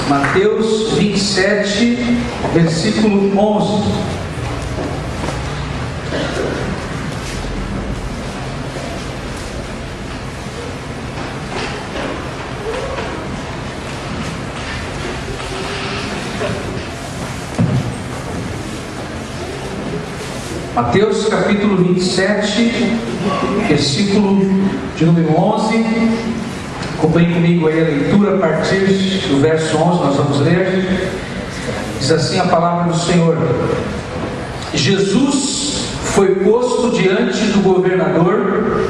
Mateus 27, versículo 11. Mateus capítulo 27, versículo de número 11. Acompanhe comigo aí a leitura a partir do verso 11, nós vamos ler. Diz assim a palavra do Senhor: Jesus foi posto diante do governador,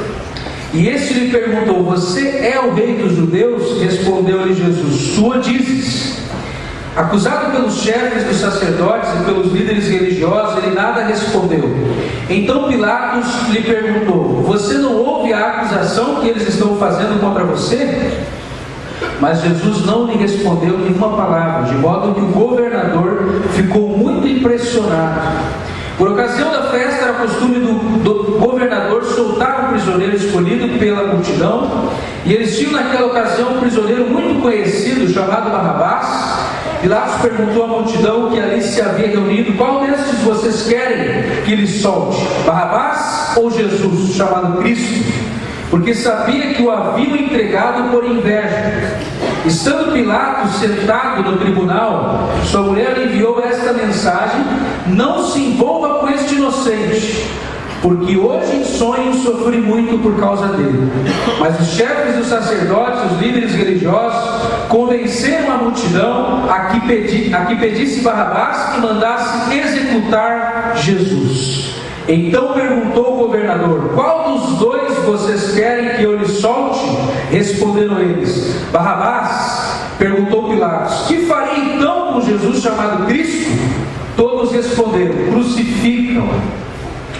e este lhe perguntou: você é o rei dos judeus? Respondeu-lhe Jesus: tu o dizes. Acusado pelos chefes dos sacerdotes e pelos líderes religiosos, ele nada respondeu. Então Pilatos lhe perguntou: você não ouve a acusação que eles estão fazendo contra você? Mas Jesus não lhe respondeu nenhuma palavra, de modo que o governador ficou muito impressionado. Por ocasião da festa, era costume do governador soltar um prisioneiro escolhido pela multidão, e eles tinham naquela ocasião um prisioneiro muito conhecido, chamado Barrabás. Pilatos perguntou à multidão que ali se havia reunido: qual destes vocês querem que lhe solte? Barrabás ou Jesus, chamado Cristo? Porque sabia que o haviam entregado por inveja. Estando Pilatos sentado no tribunal, sua mulher lhe enviou esta mensagem: não se envolva com este inocente, porque hoje em sonho sofri muito por causa dele. Mas os chefes dos sacerdotes, os líderes religiosos, convenceram a multidão a que pedisse Barrabás e mandasse executar Jesus. Então perguntou o governador: qual dos dois vocês querem que eu lhe solte? Responderam eles: Barrabás. Perguntou Pilatos: que faria então com Jesus chamado Cristo? Todos responderam: crucificam.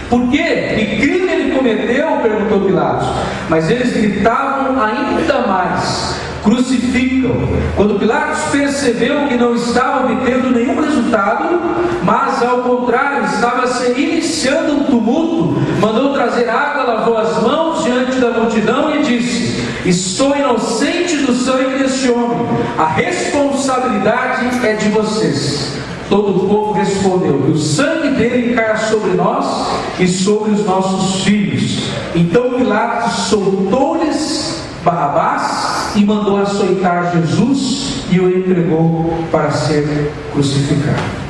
Por quê? Que crime ele cometeu? Perguntou Pilatos. Mas eles gritavam ainda mais: crucificam. Quando Pilatos percebeu que não estava obtendo nenhum resultado, mas ao contrário estava se iniciando um tumulto, mandou trazer água, lavou as mãos diante da multidão e disse: estou inocente do sangue deste homem, a responsabilidade é de vocês. Todo o povo respondeu: que o sangue dele caia sobre nós e sobre os nossos filhos. Então Pilatos soltou-lhes Barrabás e mandou açoitar Jesus e o entregou para ser crucificado.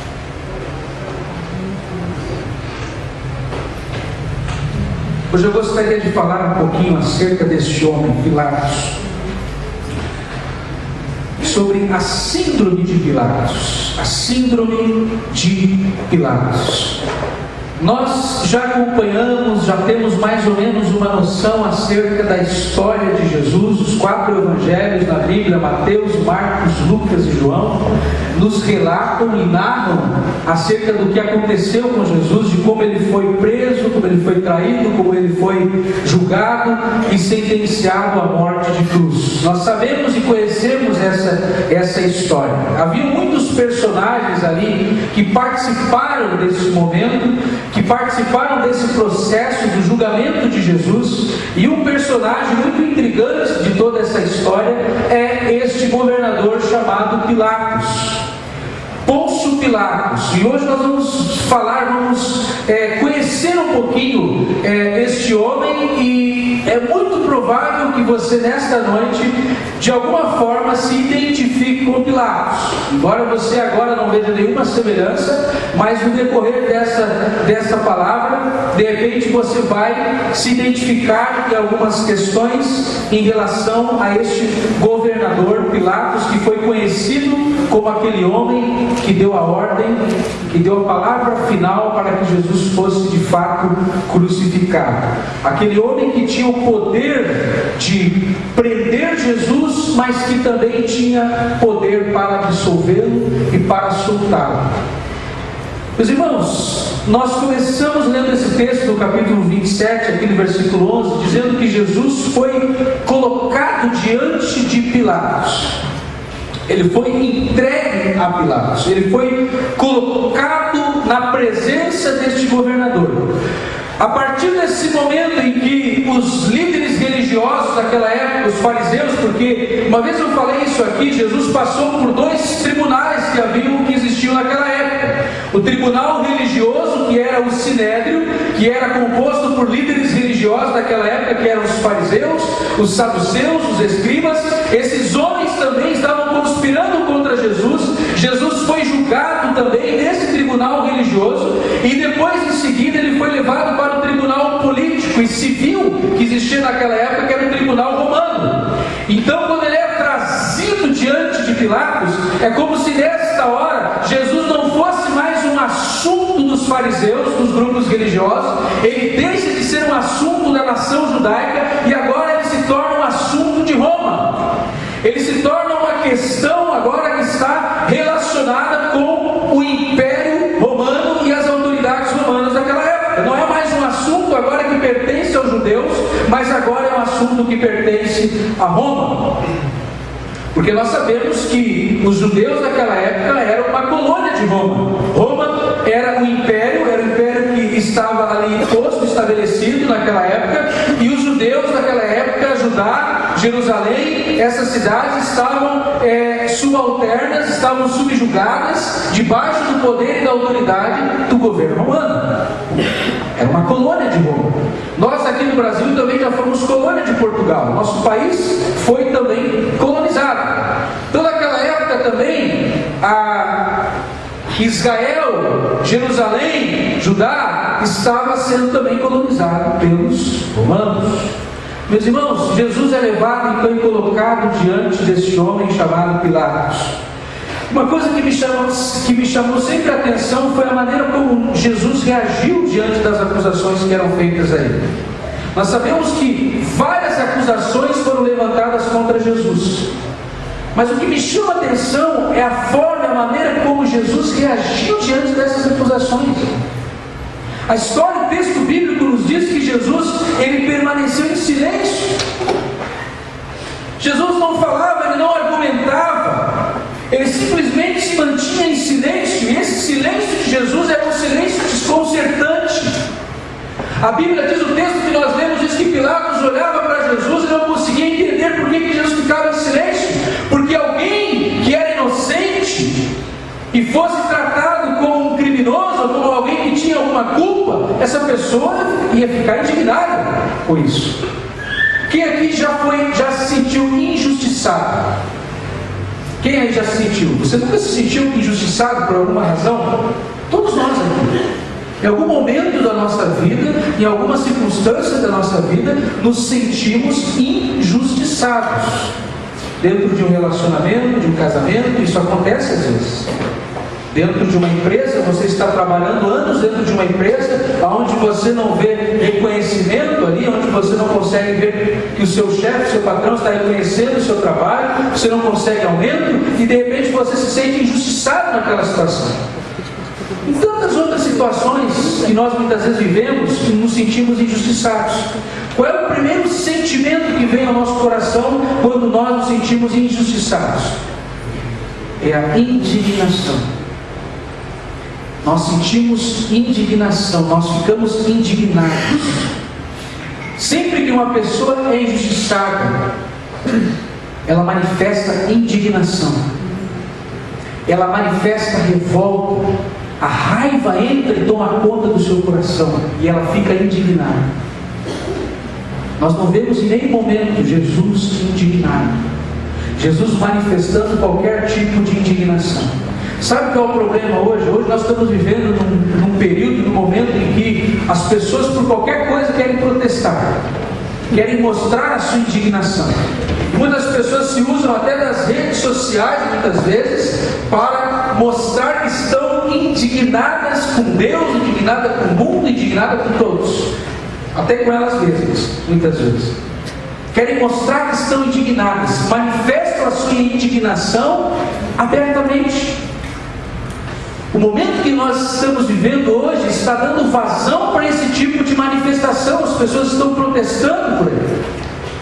Hoje eu gostaria de falar um pouquinho acerca deste homem, Pilatos, sobre a síndrome de Pilatos. A síndrome de Pilatos. Nós já acompanhamos, já temos mais ou menos uma noção acerca da história de Jesus. Os 4 evangelhos na Bíblia, Mateus, Marcos, Lucas e João, nos relatam e narram acerca do que aconteceu com Jesus, de como ele foi preso, como ele foi traído, como ele foi julgado e sentenciado à morte de cruz. Nós sabemos e conhecemos essa história. Havia muitos personagens ali que participaram desse momento, que participaram desse processo do julgamento de Jesus, e um personagem muito intrigante de toda essa história é este governador chamado Pilatos, Pôncio Pilatos. E hoje nós vamos conhecer um pouquinho este homem, e é muito provável que você nesta noite de alguma forma se identifique com Pilatos, embora você agora não veja nenhuma semelhança, mas no decorrer dessa palavra, de repente você vai se identificar em algumas questões em relação a este governador Pilatos, que foi conhecido como aquele homem que deu a ordem, que deu a palavra final para que Jesus fosse de fato crucificado. Aquele homem que tinha o poder de prender Jesus, mas que também tinha poder para dissolvê-lo e para soltá-lo. Meus irmãos, nós começamos lendo esse texto do capítulo 27, aquele versículo 11, dizendo que Jesus foi colocado diante de Pilatos. Ele foi entregue a Pilatos, ele foi colocado na presença deste governador. A partir desse momento em que os líderes religiosos daquela época, os fariseus, porque uma vez eu falei isso aqui, Jesus passou por 2 tribunais que existiam naquela época. O tribunal religioso, que era o Sinédrio, que era composto por líderes religiosos daquela época, que eram os fariseus, os saduceus, os escribas. Esses homens também estavam conspirando contra Jesus. Jesus foi julgado também nesse tribunal religioso, e depois em seguida ele foi levado para o tribunal político e civil que existia naquela época, que era o tribunal romano. Então, quando ele é trazido diante de Pilatos, é como se nesta hora Jesus não fosse mais um assunto dos fariseus, dos grupos religiosos. Ele deixa de ser um assunto da nação judaica e agora ele se torna um assunto de Roma. Ele se torna uma questão agora que está relacionada com o Império Romano e as autoridades romanas daquela época. Não é mais um assunto agora que pertence aos judeus, mas agora é um assunto que pertence a Roma. Porque nós sabemos que os judeus daquela época eram uma colônia de Roma. Roma era o império que estava ali posto, estabelecido naquela época, e os judeus daquela época, Judá, Jerusalém, essas cidades estavam subalternas, estavam subjugadas, debaixo do poder e da autoridade do governo romano. Era uma colônia de Roma. Nós aqui no Brasil também já fomos colônia de Portugal. Nosso país foi também colonizado. Então naquela época também, Israel, Jerusalém, Judá, estava sendo também colonizado pelos romanos. Meus irmãos, Jesus é levado então e colocado diante desse homem chamado Pilatos. Uma coisa que me chamou sempre a atenção foi a maneira como Jesus reagiu diante das acusações que eram feitas a ele. Nós sabemos que várias acusações foram levantadas contra Jesus, mas o que me chama a atenção é a forma, a maneira como Jesus reagiu diante dessas acusações. A história, o texto bíblico nos diz que Jesus, ele permaneceu em silêncio. Jesus não falava, ele não argumentava, ele simplesmente se mantinha em silêncio, e esse silêncio de Jesus era um silêncio desconcertante. A Bíblia diz, o texto que nós lemos, diz que Pilatos olhava para Jesus e não conseguia entender por que Jesus ficava em silêncio, porque alguém que era inocente e fosse tratado como um criminoso, como alguém que tinha alguma culpa, essa pessoa ia ficar indignada por isso. Quem aqui já se sentiu injustiçado? Quem aí já se sentiu? Você nunca se sentiu injustiçado por alguma razão? Todos nós aqui. Em algum momento da nossa vida, em alguma circunstância da nossa vida, nos sentimos injustiçados. Dentro de um relacionamento, de um casamento, isso acontece às vezes. Dentro de uma empresa, você está trabalhando anos dentro de uma empresa, onde você não vê reconhecimento ali, onde você não consegue ver que o seu chefe, o seu patrão está reconhecendo o seu trabalho, você não consegue aumento, e de repente você se sente injustiçado naquela situação. Em tantas outras situações que nós muitas vezes vivemos, nos sentimos injustiçados. Qual é o primeiro sentimento que vem ao nosso coração quando nós nos sentimos injustiçados? É a indignação. Nós sentimos indignação, nós ficamos indignados. Sempre que uma pessoa é injustiçada, ela manifesta indignação, ela manifesta revolta, a raiva entra e toma conta do seu coração, e ela fica indignada. Nós não vemos em nenhum momento Jesus indignado, Jesus manifestando qualquer tipo de indignação. Sabe qual é o problema hoje? Hoje nós estamos vivendo num período, num momento em que as pessoas por qualquer coisa querem protestar, querem mostrar a sua indignação. Muitas pessoas se usam até das redes sociais, muitas vezes, para mostrar que estão indignadas com Deus, indignadas com o mundo, indignadas com todos, até com elas mesmas, muitas vezes. Querem mostrar que estão indignadas, manifestam a sua indignação abertamente. O momento que nós estamos vivendo hoje está dando vazão para esse tipo de manifestação. As pessoas estão protestando por ele.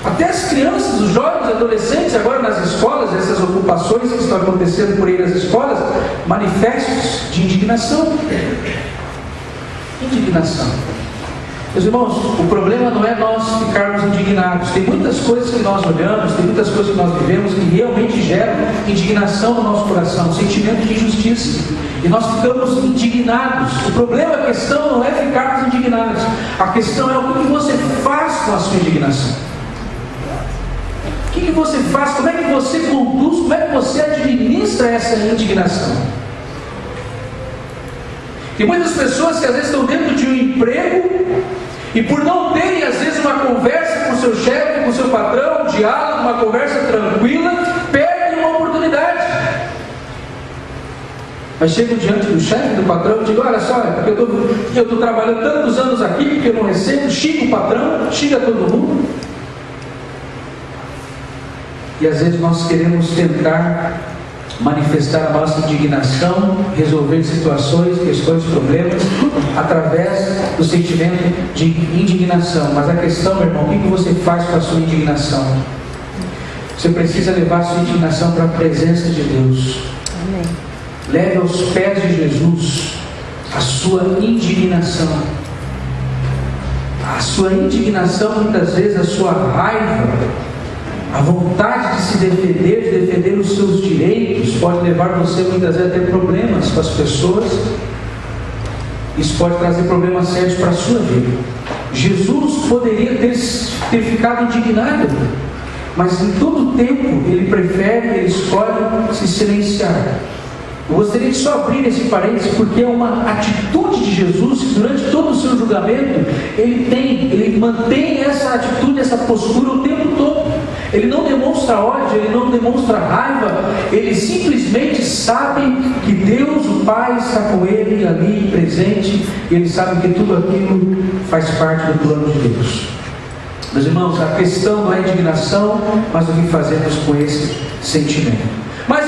Até as crianças, os jovens, adolescentes, agora nas escolas, essas ocupações que estão acontecendo por aí nas escolas, manifestos de indignação. Indignação. Meus irmãos, o problema não é nós ficarmos indignados. Tem muitas coisas que nós olhamos, tem muitas coisas que nós vivemos que realmente geram indignação no nosso coração, sentimento de injustiça. E nós ficamos indignados. O problema, a questão não é ficarmos indignados. A questão é o que você faz com a sua indignação. O que você faz? Como é que você conduz? Como é que você administra essa indignação? Tem muitas pessoas que às vezes estão dentro de um emprego e por não terem às vezes uma conversa com o seu chefe, com o seu patrão, um diálogo, uma conversa tranquila, perdem uma oportunidade. Mas chegam diante do chefe, do patrão e digam: olha só, porque eu estou trabalhando tantos anos aqui, porque eu não recebo, xinga o patrão, xinga todo mundo. E às vezes nós queremos tentar manifestar a nossa indignação, resolver situações, questões, problemas, através do sentimento de indignação. Mas a questão, meu irmão, o que você faz com a sua indignação? Você precisa levar a sua indignação para a presença de Deus. Amém. Leve aos pés de Jesus a sua indignação. A sua indignação, muitas vezes, a sua raiva, a vontade de se defender, de defender os seus direitos, pode levar você muitas vezes a ter problemas com as pessoas. Isso pode trazer problemas sérios para a sua vida. Jesus poderia ter ficado indignado, mas em todo tempo ele prefere, ele escolhe se silenciar. Eu gostaria de só abrir esse parênteses, porque é uma atitude de Jesus que durante todo o seu julgamento ele mantém essa atitude, essa postura o tempo todo. Ele não demonstra ódio, ele não demonstra raiva, ele simplesmente sabe que Deus, o Pai, está com ele ali presente, e ele sabe que tudo aquilo faz parte do plano de Deus. Meus irmãos, a questão não é indignação, mas o que fazemos com esse sentimento. Mas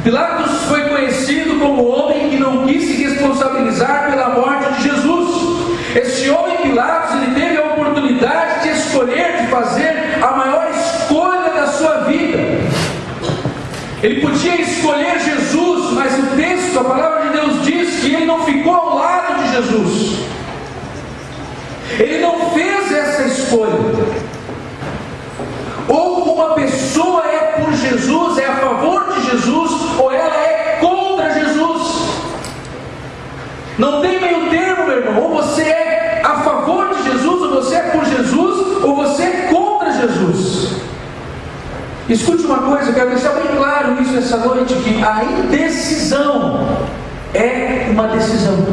Pilatos foi conhecido como o homem que não quis se responsabilizar pela morte de Jesus. Este homem Pilatos, ele teve a oportunidade de escolher, de fazer a maior escolha da sua vida. Ele podia escolher Jesus, mas o texto, a palavra de Deus diz que ele não ficou ao lado de Jesus. Ele não fez essa escolha. Ou uma pessoa é por Jesus, é a favor de Jesus, ou ela é contra Jesus. Não tem meio termo, meu irmão. Ou você é a favor de Jesus, ou você é por Jesus, ou você é contra Jesus. Escute uma coisa, eu quero deixar bem claro isso essa noite, que a indecisão é uma decisão.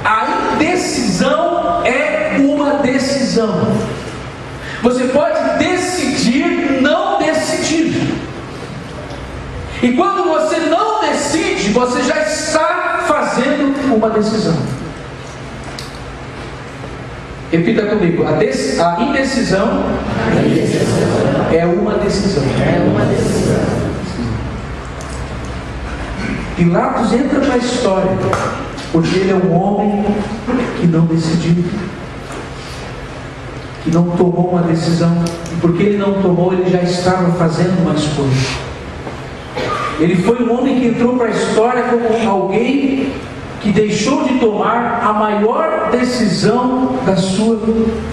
A indecisão é uma decisão. Você pode decidir não decidir. E quando você não decide, você já está fazendo uma decisão. Repita comigo: a indecisão é uma decisão. Pilatos entra para a história porque ele é um homem que não decidiu, que não tomou uma decisão. E porque ele não tomou, ele já estava fazendo uma escolha. Ele foi um homem que entrou para a história como alguém que deixou de tomar a maior decisão da sua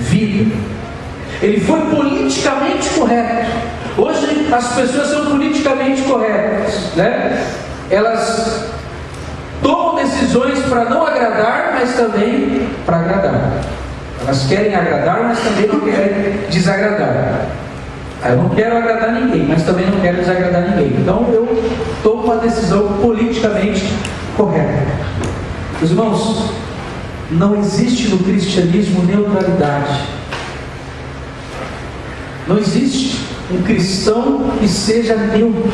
vida. Ele foi politicamente correto. Hoje as pessoas são politicamente corretas, né? Elas tomam decisões para não agradar, mas também para agradar. Elas querem agradar, mas também não querem desagradar. Eu não quero agradar ninguém, mas também não quero desagradar ninguém. Então eu tomo uma decisão politicamente correta. Meus irmãos, não existe no cristianismo neutralidade. Não existe um cristão que seja neutro.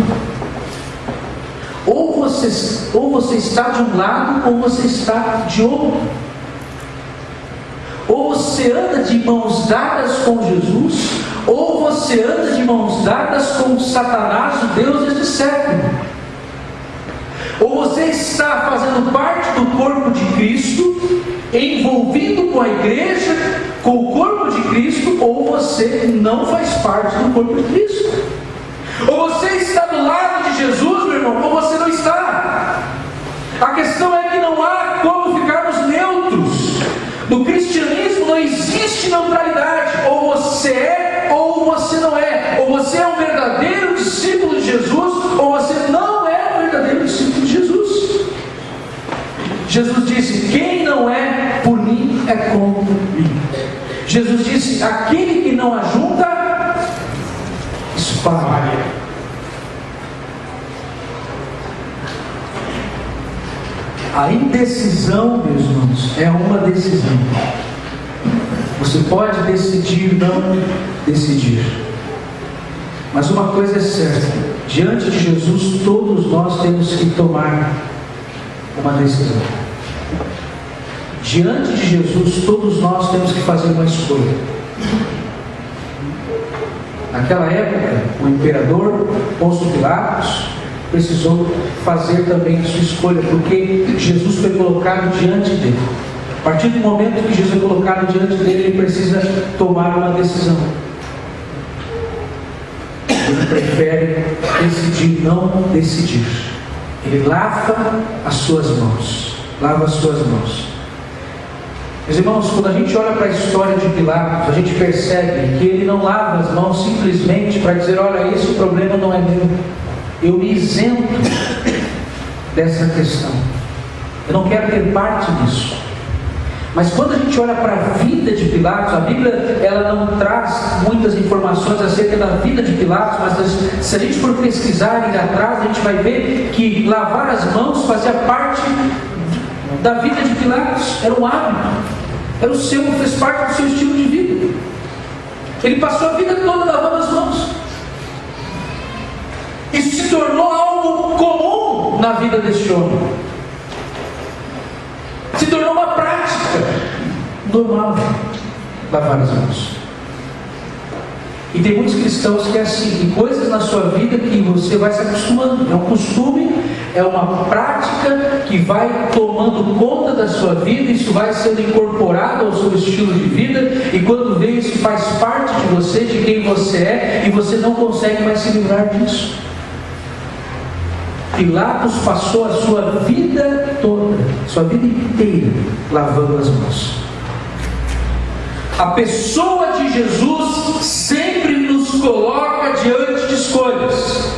Ou você está de um lado, ou você está de outro. Ou você anda de mãos dadas com Jesus, ou você anda de mãos dadas com Satanás, o Deus deste século. Ou você está fazendo parte do corpo de Cristo, envolvido com a igreja, com o corpo de Cristo, ou você não faz parte do corpo de Cristo. Ou você está do lado de Jesus, meu irmão, ou você não está. A questão é que não há como ficarmos neutros. No cristianismo não existe neutralidade. Ou você é, ou você não é. Ou você é um verdadeiro discípulo de Jesus, ou você não é um verdadeiro discípulo de Jesus. Jesus disse: quem não é por mim é contra mim. Jesus disse: aquele que não ajunta, espalha. A indecisão, meus irmãos, é uma decisão. Você pode decidir não decidir. Mas uma coisa é certa: diante de Jesus, todos nós temos que tomar uma decisão. Diante de Jesus, todos nós temos que fazer uma escolha. Naquela época, o imperador Pôncio Pilatos precisou fazer também a sua escolha, porque Jesus foi colocado diante dele. A partir do momento que Jesus é colocado diante dele, ele precisa tomar uma decisão. Ele prefere decidir não decidir. Ele lava as suas mãos. Lava as suas mãos. Meus irmãos, quando a gente olha para a história de Pilatos, a gente percebe que ele não lava as mãos simplesmente para dizer: olha, esse problema não é meu, eu me isento dessa questão, eu não quero ter parte disso. Mas quando a gente olha para a vida de Pilatos, a Bíblia ela não traz muitas informações acerca da vida de Pilatos, mas se a gente for pesquisar e ir atrás, a gente vai ver que lavar as mãos fazia parte da vida de Pilatos, era um hábito, fez parte do seu estilo de vida. Ele passou a vida toda lavando as mãos. Isso se tornou algo comum na vida deste homem. Se tornou uma prática normal lavar as mãos. E tem muitos cristãos que é assim, tem coisas na sua vida que você vai se acostumando. É um costume, é uma prática que vai tomando conta da sua vida, isso vai sendo incorporado ao seu estilo de vida, e quando vê, isso faz parte de você, de quem você é, e você não consegue mais se livrar disso. Pilatos passou a sua vida toda, sua vida inteira, lavando as mãos. A pessoa de Jesus sempre nos coloca diante de escolhas.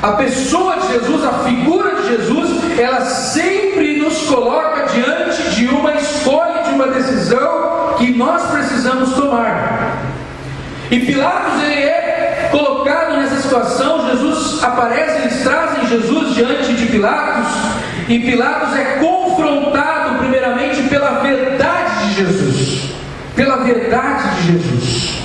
A pessoa de Jesus, a figura de Jesus, ela sempre nos coloca diante de uma escolha, de uma decisão que nós precisamos tomar. E Pilatos, ele é colocado nessa situação. Jesus aparece, eles trazem Jesus diante de Pilatos, e Pilatos é confrontado primeiramente pela verdade de Jesus. Pela verdade de Jesus.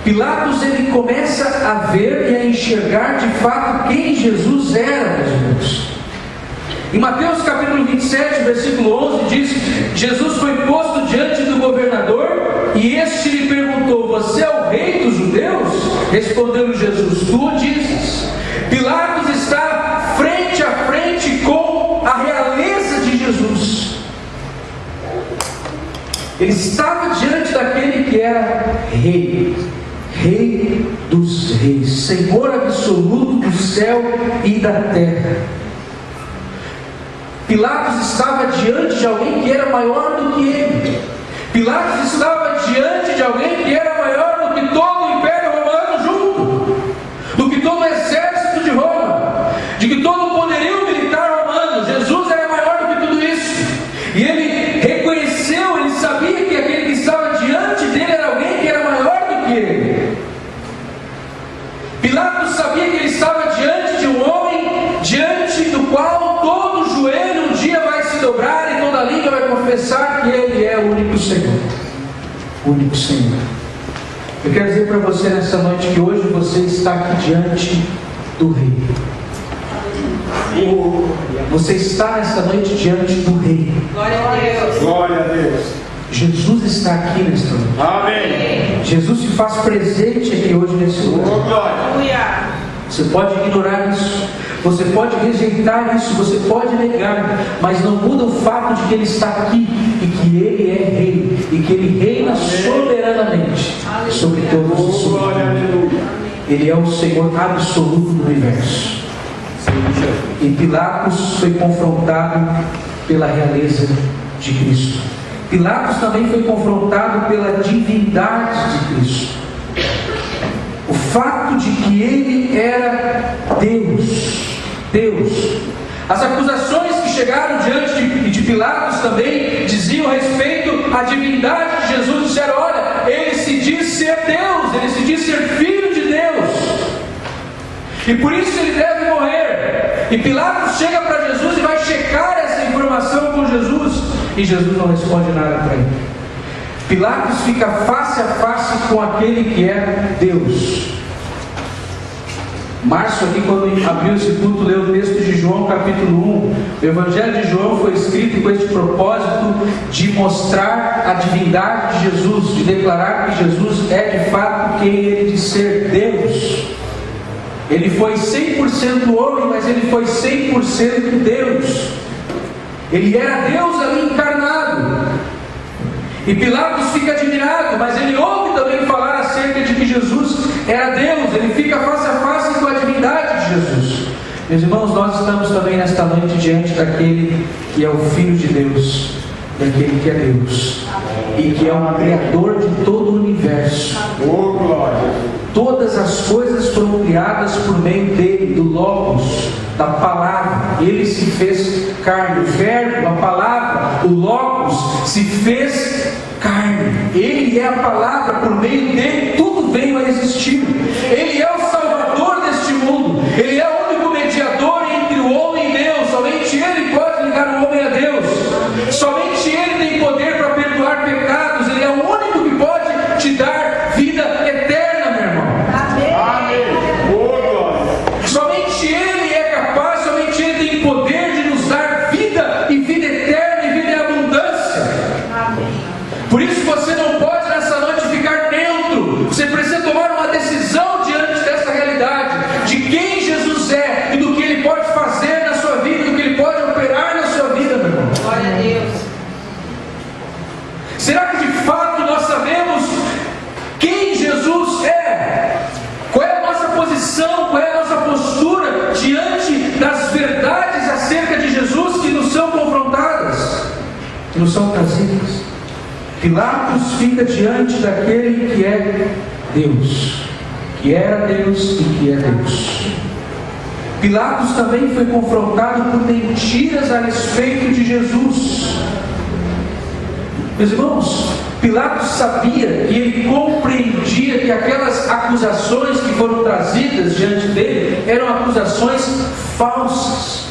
Pilatos, ele começa a ver e a enxergar de fato quem Jesus era, meus irmãos. Em Mateus capítulo 27, versículo 11, diz: Jesus foi posto diante do governador, e este lhe perguntou: você é o rei dos judeus? Respondeu Jesus: tu o dizes. Pilatos está frente a frente com a realeza de Jesus. Ele estava diante daquele que era rei, rei dos reis, Senhor absoluto do céu e da terra. Pilatos estava diante de alguém que era maior do que ele. Pilatos estava diante de alguém que era maior do que todo o Império Romano junto, do que todo o exército de Roma, de que todo o poderio militar romano. Jesus era maior do que tudo isso. E ele reconheceu, ele sabia que aquele que estava diante dele era alguém que era maior do que ele. Pilatos sabia que ele estava diante de um homem, diante do qual todo joelho um dia vai se dobrar e toda língua vai confessar que ele é o único Senhor. O único Senhor. Eu quero dizer para você nessa noite que hoje você está aqui diante do Rei. Você está nessa noite diante do Rei. Glória a Deus. Glória a Deus. Jesus está aqui nesta noite. Amém. Jesus se faz presente aqui hoje nesse lugar. Aleluia. Você pode ignorar isso, você pode rejeitar isso, você pode negar, mas não muda o fato de que Ele está aqui e que Ele é Rei e que Ele reina soberanamente sobre todos os sobre. Ele é o Senhor absoluto do universo. E Pilatos foi confrontado pela realeza de Cristo. Pilatos também foi confrontado pela divindade de Cristo. O fato de que ele era Deus. As acusações que chegaram diante de Pilatos também diziam respeito à divindade de Jesus. Disseram: olha, ele se diz ser Deus, ele se diz ser filho de Deus, e por isso ele deve morrer. E Pilatos chega para Jesus e vai checar essa informação com Jesus, e Jesus não responde nada para ele. Pilatos fica face a face com aquele que é Deus. Márcio aqui, quando abriu esse culto, leu o texto de João capítulo 1. O Evangelho de João foi escrito com este propósito de mostrar a divindade de Jesus, de declarar que Jesus é de fato quem ele diz ser, Deus. Ele foi 100% homem, mas ele foi 100% Deus. Ele era Deus ali encarnado. E Pilatos fica admirado, mas ele ouve também falar acerca de que Jesus era Deus. Ele fica face a face com a divindade de Jesus. Meus irmãos, nós estamos também nesta noite diante daquele que é o Filho de Deus, daquele que é Deus e que é o Criador de todo o universo. Oh, glória! Todas as coisas foram criadas por meio dele, do Logos, da palavra. Ele se fez carne. O verbo, a palavra, o Logos se fez carne. Ele é a palavra, por meio dele tudo veio a existir. Ele é o Salvador deste mundo. Ele é o único mediador entre o homem e Deus. Somente ele pode ligar o homem a Deus. Somente ele tem poder para perdoar pecados. Ele é o único que pode te dar vida eterna, meu irmão. Somente ele é capaz, somente ele tem poder de nos dar vida, e vida eterna, e vida em abundância. Por isso você não pode nessa noite ficar neutro. Você precisa tomar uma decisão diante dessa realidade, de quem Jesus é e do que ele pode fazer na sua vida, do que ele pode operar na sua vida, meu irmão. Glória a Deus. Será que de fato nós sabemos quem Jesus é? Qual é a nossa posição, qual é a nossa postura diante das verdades acerca de Jesus que nos são confrontadas, que nos são trazidas? Pilatos fica diante daquele que é Deus, que era Deus e que é Deus. Pilatos também foi confrontado por mentiras a respeito de Jesus. Meus irmãos, Pilatos sabia e ele compreendia que aquelas acusações que foram trazidas diante dele eram acusações falsas.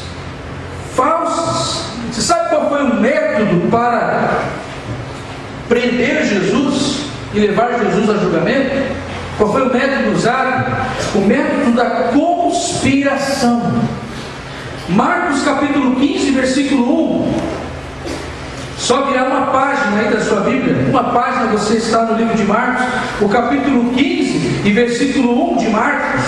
Você sabe qual foi o método para prender Jesus e levar Jesus a julgamento? Qual foi o método usado? O método da conspiração. Marcos capítulo 15, versículo 1. Só virar uma página aí da sua Bíblia. Uma página, você está no livro de Marcos, o capítulo 15 e versículo 1 de Marcos.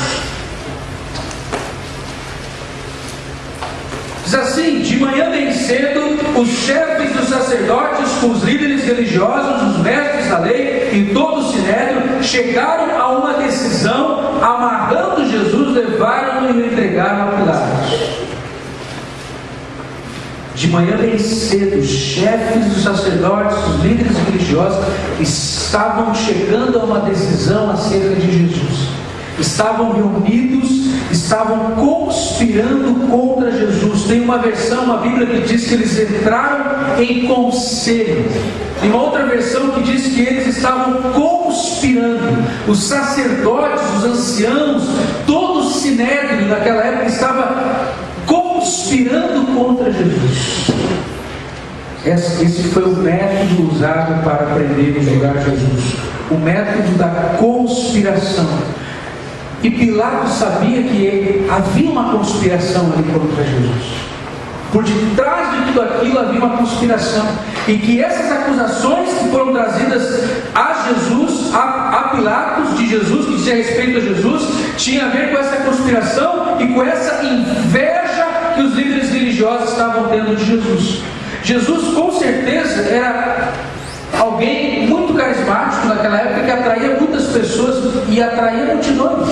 Diz assim: de manhã bem cedo, os chefes dos sacerdotes, os líderes religiosos, os mestres da lei e todo o sinédrio chegaram a uma decisão. Amarrando Jesus, levaram-no e o entregaram a Pilatos. De manhã bem cedo, os chefes dos sacerdotes, os líderes religiosos estavam chegando a uma decisão acerca de Jesus. Estavam reunidos, estavam conspirando contra Jesus. Tem uma versão, uma Bíblia que diz que eles entraram em conselho. Tem uma outra versão que diz que eles estavam conspirando. Os sacerdotes, os anciãos, todo o sinédrio naquela época estava conspirando contra Jesus. Esse foi o método usado para prender e julgar Jesus. O método da conspiração. E Pilatos sabia que havia uma conspiração ali contra Jesus. Por detrás de tudo aquilo havia uma conspiração. E que essas acusações que foram trazidas a Jesus, a Pilatos, de Jesus, que dizia respeito a Jesus, tinha a ver com essa conspiração e com essa inveja que os líderes religiosos estavam tendo de Jesus. Jesus com certeza era alguém muito carismático naquela época, que atraía muitas pessoas e atraía multidões.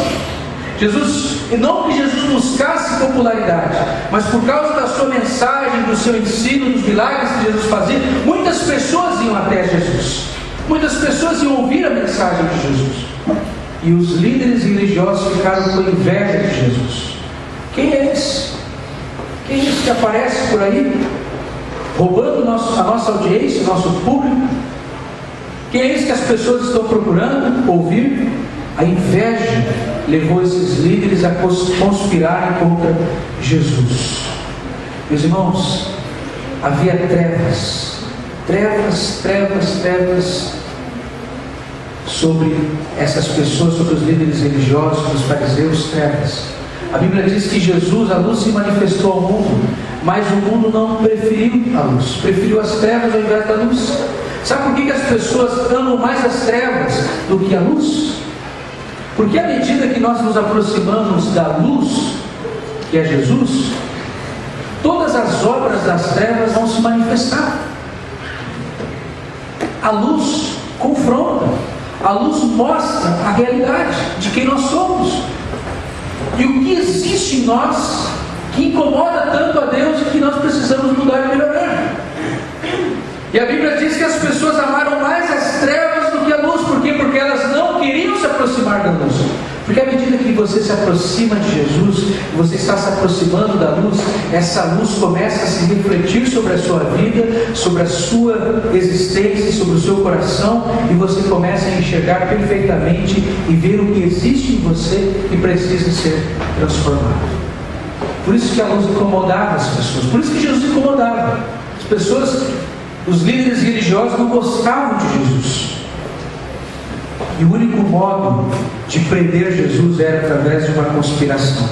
Jesus, e não que Jesus buscasse popularidade, mas por causa da sua mensagem, do seu ensino, dos milagres que Jesus fazia, muitas pessoas iam até Jesus, muitas pessoas iam ouvir a mensagem de Jesus, e os líderes religiosos ficaram com inveja de Jesus. Quem é esse? Quem é esse que aparece por aí, roubando a nossa audiência, o nosso público? Quem é esse que as pessoas estão procurando ouvir? A inveja levou esses líderes a conspirarem contra Jesus. Meus irmãos, havia trevas sobre essas pessoas, sobre os líderes religiosos, sobre os fariseus, trevas. A Bíblia diz que Jesus, a luz, se manifestou ao mundo, mas o mundo não preferiu a luz, preferiu as trevas ao invés da luz. Sabe por que as pessoas amam mais as trevas do que a luz? Porque à medida que nós nos aproximamos da luz, que é Jesus, todas as obras das trevas vão se manifestar. A luz confronta, a luz mostra a realidade de quem nós somos e o que existe em nós que incomoda tanto a Deus e que nós precisamos mudar e melhorar. E a Bíblia diz que as pessoas amaram mais as trevas do que a luz. Por quê? Porque elas não queriam se aproximar da luz. Porque à medida que você se aproxima de Jesus, você está se aproximando da luz, essa luz começa a se refletir sobre a sua vida, sobre a sua existência, sobre o seu coração, e você começa a enxergar perfeitamente e ver o que existe em você e precisa ser transformado. Por isso que a luz incomodava as pessoas, por isso que Jesus incomodava. As pessoas, os líderes religiosos não gostavam de Jesus. E o único modo de prender Jesus era através de uma conspiração.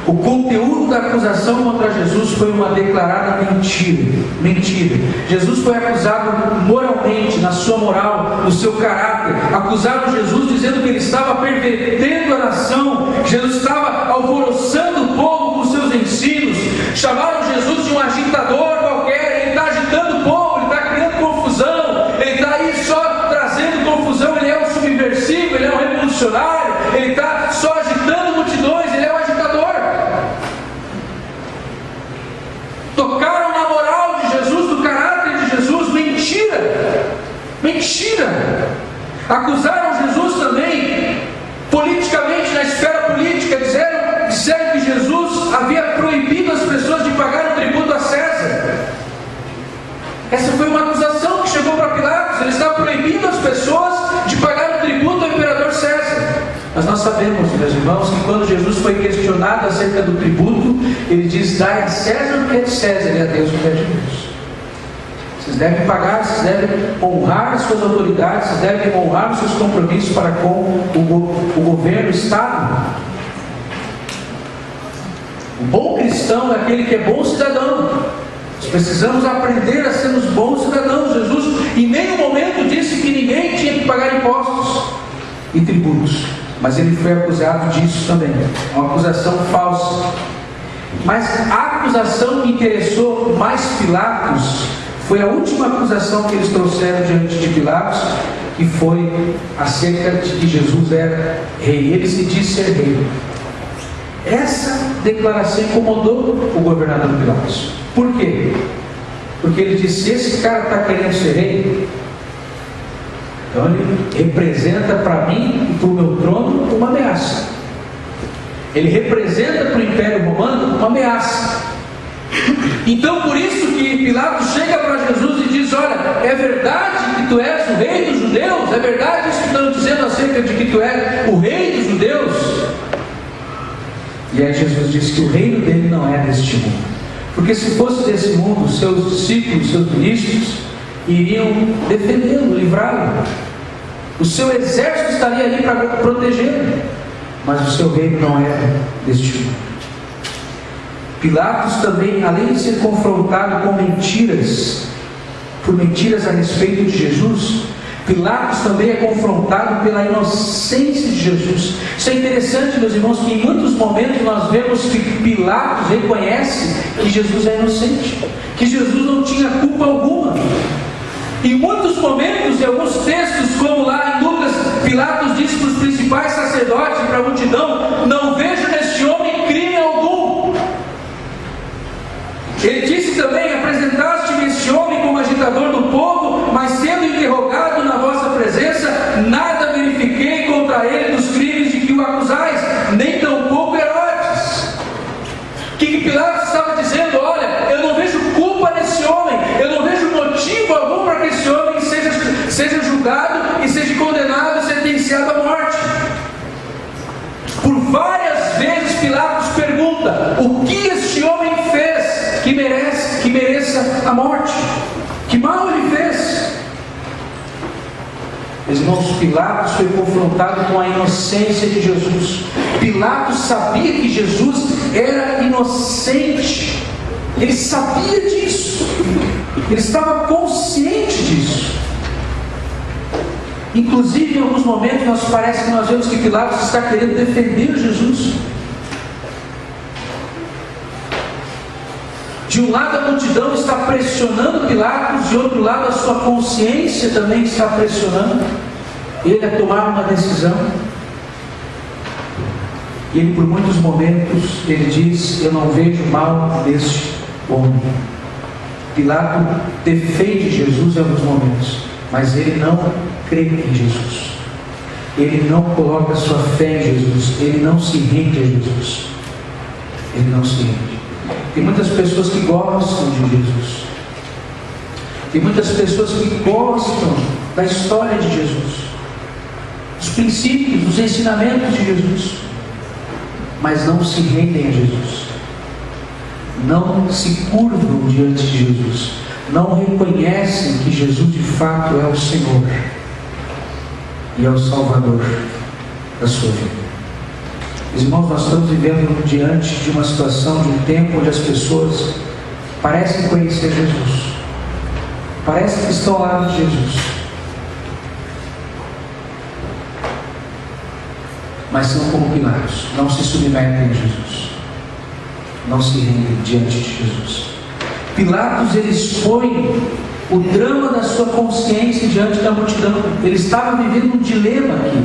O conteúdo da acusação contra Jesus foi uma declarada mentira. Jesus foi acusado moralmente, na sua moral, no seu caráter. Acusaram Jesus dizendo que ele estava pervertendo a nação. Jesus estava alvoroçando o povo com seus ensinos. Chamaram Jesus de um agitador qualquer. Ele está agitando o povo, ele está criando confusão. Ele está aí só trazendo confusão. Ele é um subversivo, ele é um revolucionário. Ele está só agitando multidões, ele é um agitador. Tocaram na moral de Jesus, do caráter de Jesus. Mentira. Acusaram Jesus também politicamente, na esfera política. Disseram que Jesus havia proibido as pessoas de pagar o tributo a César. Essa foi uma acusação que chegou para Pilatos. Ele estava proibindo as pessoas de pagar o tributo ao imperador César. Mas nós sabemos, meus irmãos, que quando Jesus foi questionado acerca do tributo, ele diz: dai a César o que é de César e a Deus o que é de Deus. Vocês devem pagar, vocês devem honrar as suas autoridades, vocês devem honrar os seus compromissos para com o governo, o Estado. O bom cristão é aquele que é bom cidadão. Nós precisamos aprender a sermos bons cidadãos. Jesus em nenhum momento disse que ninguém tinha que pagar impostos e tributos, mas ele foi acusado disso também. Uma acusação falsa. Mas a acusação que interessou mais Pilatos foi a última acusação que eles trouxeram diante de Pilatos, que foi acerca de que Jesus era rei. Ele se disse ser rei. Essa declaração incomodou o governador Pilatos. Por quê? Porque ele disse: se esse cara está querendo ser rei, então ele representa para mim e para o meu trono uma ameaça. Ele representa para o Império Romano uma ameaça. Então por isso que Pilatos chega para Jesus e diz: olha, é verdade que tu és o rei dos judeus? É verdade isso que estão dizendo acerca de que tu és o rei dos judeus? E aí Jesus disse que o reino dele não é deste mundo. Porque se fosse desse mundo, seus discípulos, seus ministros iriam defendê-lo, livrá-lo. O seu exército estaria ali para protegê-lo. Mas o seu reino não é deste mundo. Pilatos também, além de ser confrontado com mentiras, por mentiras a respeito de Jesus, Pilatos também é confrontado pela inocência de Jesus. Isso é interessante, meus irmãos, que em muitos momentos nós vemos que Pilatos reconhece que Jesus é inocente, que Jesus não tinha culpa alguma. Em muitos momentos, em alguns textos, como lá em Lucas, Pilatos disse para os principais sacerdotes e para a multidão: não vê várias vezes Pilatos pergunta: o que este homem fez que mereça a morte? Que mal ele fez? Meus irmãos, Pilatos foi confrontado com a inocência de Jesus. Pilatos sabia que Jesus era inocente. Ele sabia disso. Ele estava consciente disso. Inclusive, em alguns momentos, parece que nós vemos que Pilatos está querendo defender Jesus. De um lado, a multidão está pressionando Pilatos, de outro lado, a sua consciência também está pressionando ele a tomar uma decisão. E ele, por muitos momentos, ele diz: eu não vejo mal deste homem. Pilato defende Jesus em alguns momentos, mas ele não crê em Jesus. Ele não coloca sua fé em Jesus. Ele não se rende a Jesus. Ele não se rende. Tem muitas pessoas que gostam de Jesus. Tem muitas pessoas que gostam da história de Jesus, dos princípios, dos ensinamentos de Jesus, mas não se rendem a Jesus. Não se curvam diante de Jesus. Não reconhecem que Jesus de fato é o Senhor e é o Salvador da sua vida. Meus irmãos, nós estamos vivendo diante de uma situação, de um tempo onde as pessoas parecem conhecer Jesus, parece que estão ao lado de Jesus, mas são como Pilatos, não se submetem a Jesus, não se rendem diante de Jesus. Pilatos, ele expõe o drama da sua consciência diante da multidão. Ele estava vivendo um dilema aqui.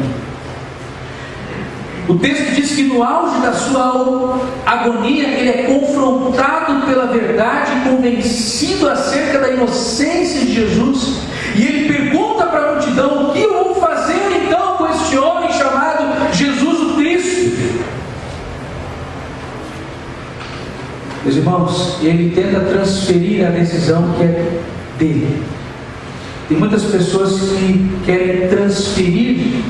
O texto diz que no auge da sua agonia, ele é confrontado pela verdade, convencido acerca da inocência de Jesus, e ele pergunta para a multidão: o que eu vou fazer então com este homem chamado Jesus o Cristo? Meus irmãos, ele tenta transferir a decisão que é dele. Tem muitas pessoas que querem transferir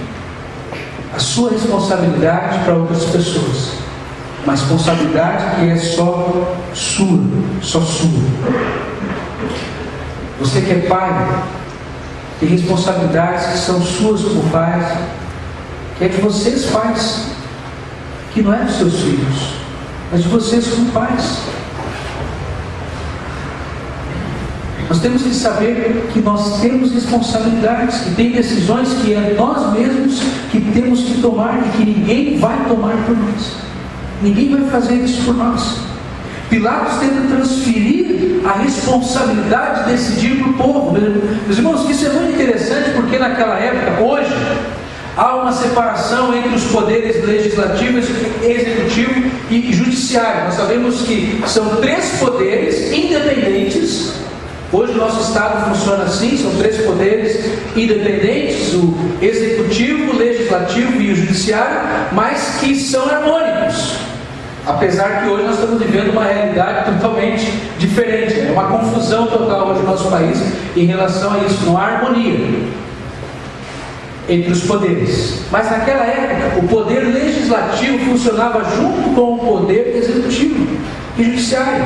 a sua responsabilidade para outras pessoas, uma responsabilidade que é só sua, só sua. Você que é pai, tem responsabilidades que são suas como pais, que é de vocês pais, que não é dos seus filhos, mas de vocês como pais. Nós temos que saber que nós temos responsabilidades, que tem decisões que é nós mesmos que temos que tomar e que ninguém vai tomar por nós. Ninguém vai fazer isso por nós. Pilatos tenta transferir a responsabilidade de decidir para o povo. Meus irmãos, isso é muito interessante, porque naquela época, hoje, há uma separação entre os poderes legislativo, executivo e judiciário. Nós sabemos que são três poderes independentes. Hoje o nosso Estado funciona assim, são três poderes independentes, o executivo, o legislativo e o judiciário, mas que são harmônicos. Apesar que hoje nós estamos vivendo uma realidade totalmente diferente, é uma confusão total hoje no nosso país em relação a isso, não há harmonia entre os poderes. Mas naquela época, o poder legislativo funcionava junto com o poder executivo e judiciário.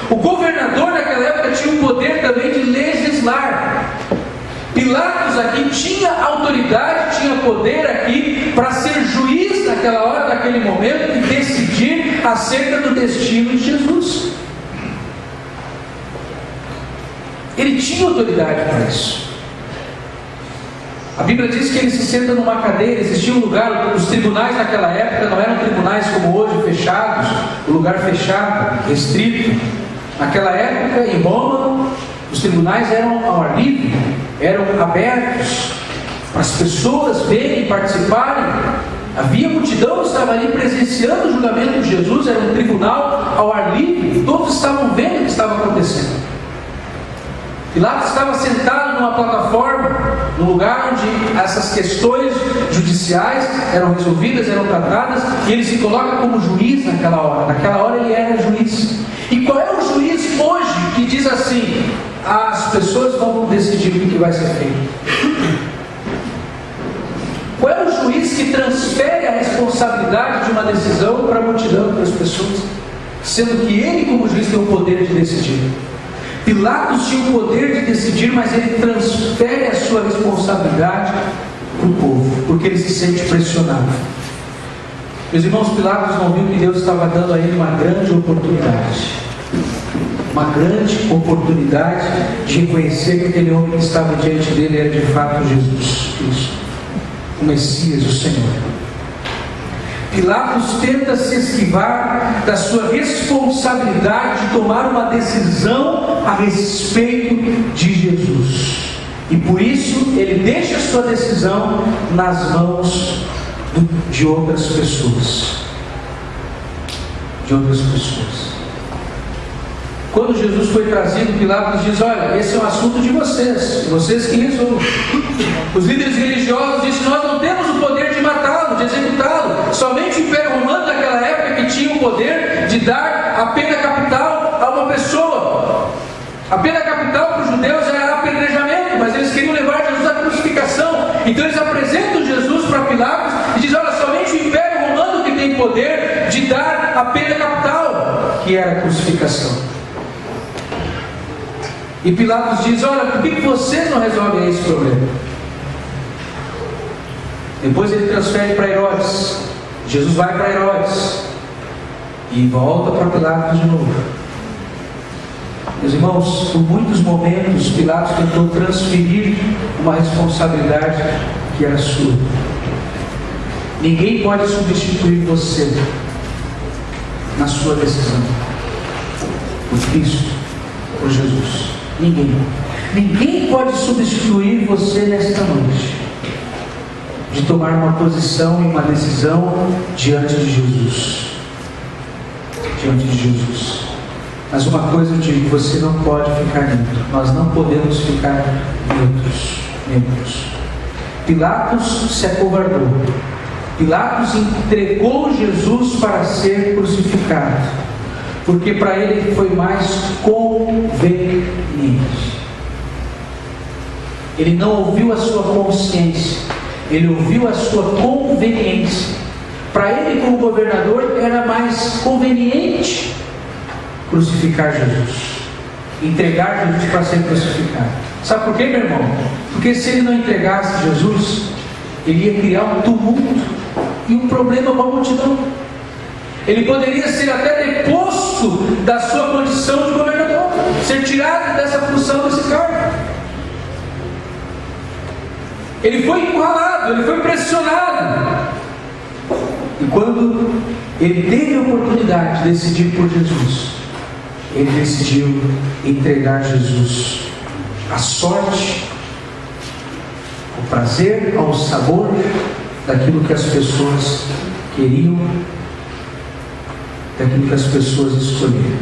O governador naquela época tinha o poder também de legislar. Pilatos aqui tinha autoridade, tinha poder aqui para ser juiz naquela hora, naquele momento, e decidir acerca do destino de Jesus. Ele tinha autoridade para isso. A Bíblia diz que ele se senta numa cadeira. Existia um lugar, os tribunais naquela época não eram tribunais como hoje, fechados, o lugar fechado, restrito. Naquela época, em Roma, os tribunais eram ao ar livre, eram abertos para as pessoas verem e participarem. Havia multidão que estava ali presenciando o julgamento de Jesus. Era um tribunal ao ar livre, todos estavam vendo o que estava acontecendo. Pilatos estava sentado numa plataforma, no lugar onde essas questões judiciais eram resolvidas, eram tratadas, e ele se coloca como juiz naquela hora. Naquela hora ele era juiz. E qual é o juiz hoje que diz assim: as pessoas vão decidir o que vai ser feito? Qual é o juiz que transfere a responsabilidade de uma decisão para a multidão, para as pessoas, sendo que ele, como juiz, tem o poder de decidir? Pilatos tinha o poder de decidir, mas ele transfere a sua responsabilidade para o povo, porque ele se sente pressionado. Meus irmãos, Pilatos não viu que Deus estava dando a ele uma grande oportunidade. Uma grande oportunidade de reconhecer que aquele homem que estava diante dele era de fato Jesus Cristo, o Messias, o Senhor. Pilatos tenta se esquivar da sua responsabilidade de tomar uma decisão a respeito de Jesus. E por isso ele deixa a sua decisão nas mãos de outras pessoas. Quando Jesus foi trazido, Pilatos diz: olha, esse é um assunto de vocês que resolvem. Os líderes religiosos dizem: nós não temos o poder de matá-lo, de executá-lo. Somente o Império Romano naquela época que tinha o poder de dar a pena capital a uma pessoa. A pena capital para os judeus era apedrejamento, mas eles queriam levar Jesus à crucificação. Então eles apresentam Jesus para Pilatos e dizem: olha, somente o Império Romano que tem poder de dar a pena capital, que era a crucificação. E Pilatos diz: olha, por que vocês não resolvem esse problema? Depois ele transfere para Herodes. Jesus vai para Herodes e volta para Pilatos de novo. Meus irmãos, por muitos momentos Pilatos tentou transferir uma responsabilidade que era sua. Ninguém pode substituir você na sua decisão. Por Cristo, por Jesus. Ninguém pode substituir você nesta noite de tomar uma posição e uma decisão diante de Jesus. Mas uma coisa eu digo: você não pode ficar neutro. Nós não podemos ficar neutros. Pilatos se acovardou. Pilatos entregou Jesus para ser crucificado, porque para ele foi mais conveniente. Ele não ouviu a sua consciência, ele ouviu a sua conveniência. Para ele, como governador, era mais conveniente crucificar Jesus, entregar Jesus para ser crucificado. Sabe por quê, meu irmão? Porque se ele não entregasse Jesus, ele ia criar um tumulto e um problema com a multidão. Ele poderia ser até deposto da sua condição de governador, ser tirado dessa função, desse cargo. Ele foi encurralado, ele foi pressionado. E quando ele teve a oportunidade de decidir por Jesus, ele decidiu entregar Jesus à sorte, ao prazer, ao sabor daquilo que as pessoas queriam, daquilo que as pessoas escolheram.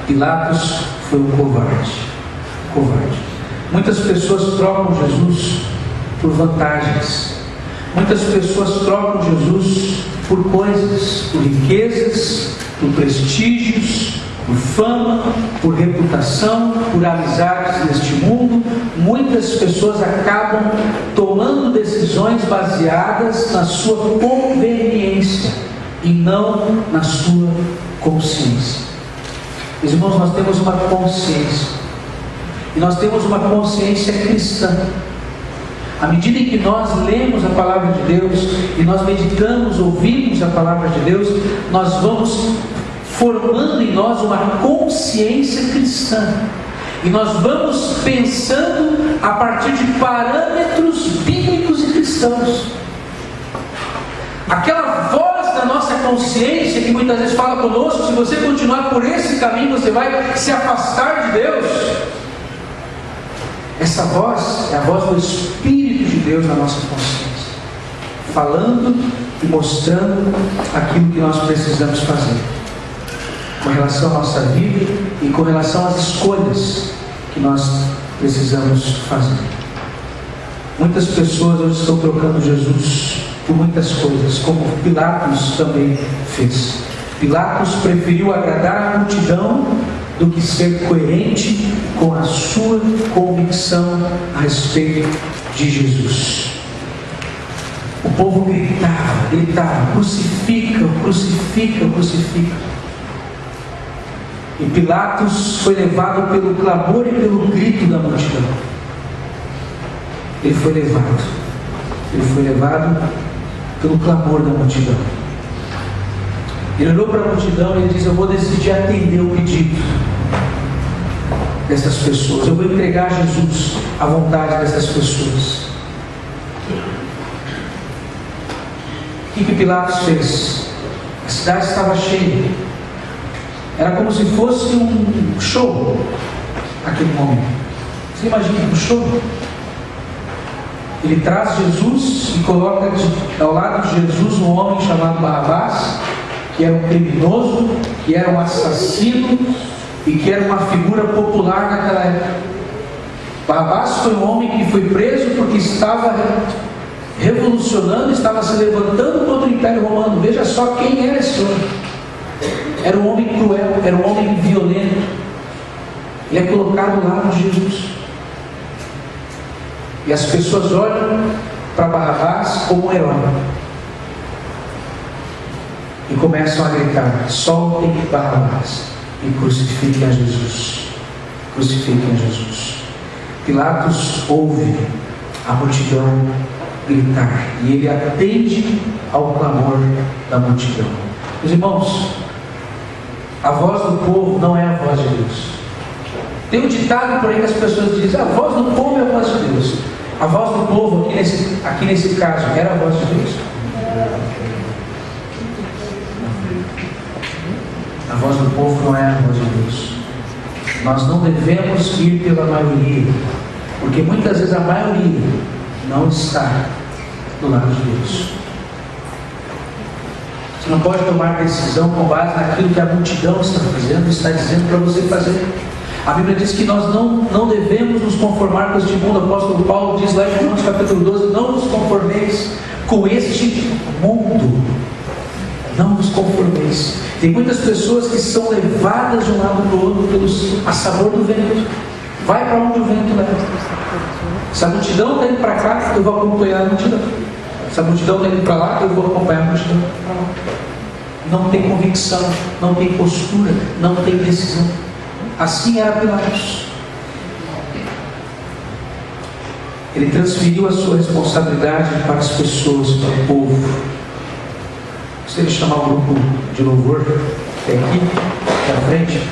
Pilatos foi um covarde. Muitas pessoas trocam Jesus por vantagens. Muitas pessoas trocam Jesus por coisas, por riquezas, por prestígios, por fama, por reputação, por amizades neste mundo. Muitas pessoas acabam tomando decisões baseadas na sua conveniência e não na sua consciência. Meus irmãos, nós temos uma consciência, e nós temos uma consciência cristã. À medida em que nós lemos a palavra de Deus e nós meditamos, ouvimos a palavra de Deus, nós vamos formando em nós uma consciência cristã, e nós vamos pensando a partir de parâmetros bíblicos e cristãos. Aquela voz da nossa consciência que muitas vezes fala conosco: se você continuar por esse caminho, você vai se afastar de Deus. Essa voz é a voz do Espírito de Deus na nossa consciência, falando e mostrando aquilo que nós precisamos fazer com relação à nossa vida e com relação às escolhas que nós precisamos fazer. Muitas pessoas hoje estão trocando Jesus por muitas coisas, como Pilatos também fez. Pilatos preferiu agradar a multidão do que ser coerente com a sua convicção a respeito de Jesus. O povo gritava: crucifica, crucifica, crucifica. E Pilatos foi levado pelo clamor e pelo grito da multidão. Ele foi levado pelo clamor da multidão. Ele olhou para a multidão e ele disse: eu vou decidir atender o pedido dessas pessoas, eu vou entregar Jesus à vontade dessas pessoas. O que Pilatos fez? A cidade estava cheia, era como se fosse um show naquele momento. Você imagina um show? Ele traz Jesus e coloca ao lado de Jesus um homem chamado Barrabás, que era um criminoso, que era um assassino e que era uma figura popular naquela época. Barrabás foi um homem que foi preso porque estava revolucionando, estava se levantando contra o Império Romano. Veja só quem era esse homem. Era um homem cruel, era um homem violento. Ele é colocado lá com Jesus. E as pessoas olham para Barrabás como um herói e começam a gritar: soltem Barrabás e crucifiquem a Jesus. Crucifiquem a Jesus. Pilatos ouve a multidão gritar e ele atende ao clamor da multidão. Meus irmãos, a voz do povo não é a voz de Deus. Tem um ditado por aí que as pessoas dizem: a voz do povo é a voz de Deus. A voz do povo aqui nesse caso era a voz de Deus. A voz do povo não é a voz de Deus. Nós não devemos ir pela maioria, porque muitas vezes a maioria não está do lado de Deus. Você não pode tomar decisão com base naquilo que a multidão está fazendo, está dizendo para você fazer. A Bíblia diz que nós não devemos nos conformar com este mundo. O apóstolo Paulo diz lá em Romanos capítulo 12: não vos conformeis com este mundo. Não vos conformeis. Tem muitas pessoas que são levadas de um lado para o outro a sabor do vento. Vai para onde o vento leva. Se a multidão está indo para cá, eu vou acompanhar a multidão. Se a multidão está indo para lá, eu vou acompanhar a multidão. Não tem convicção, não tem postura, não tem decisão. Assim era Pilatos. Ele transferiu a sua responsabilidade para as pessoas, para o povo. Gostaria de chamar o grupo de louvor, que é aqui à frente.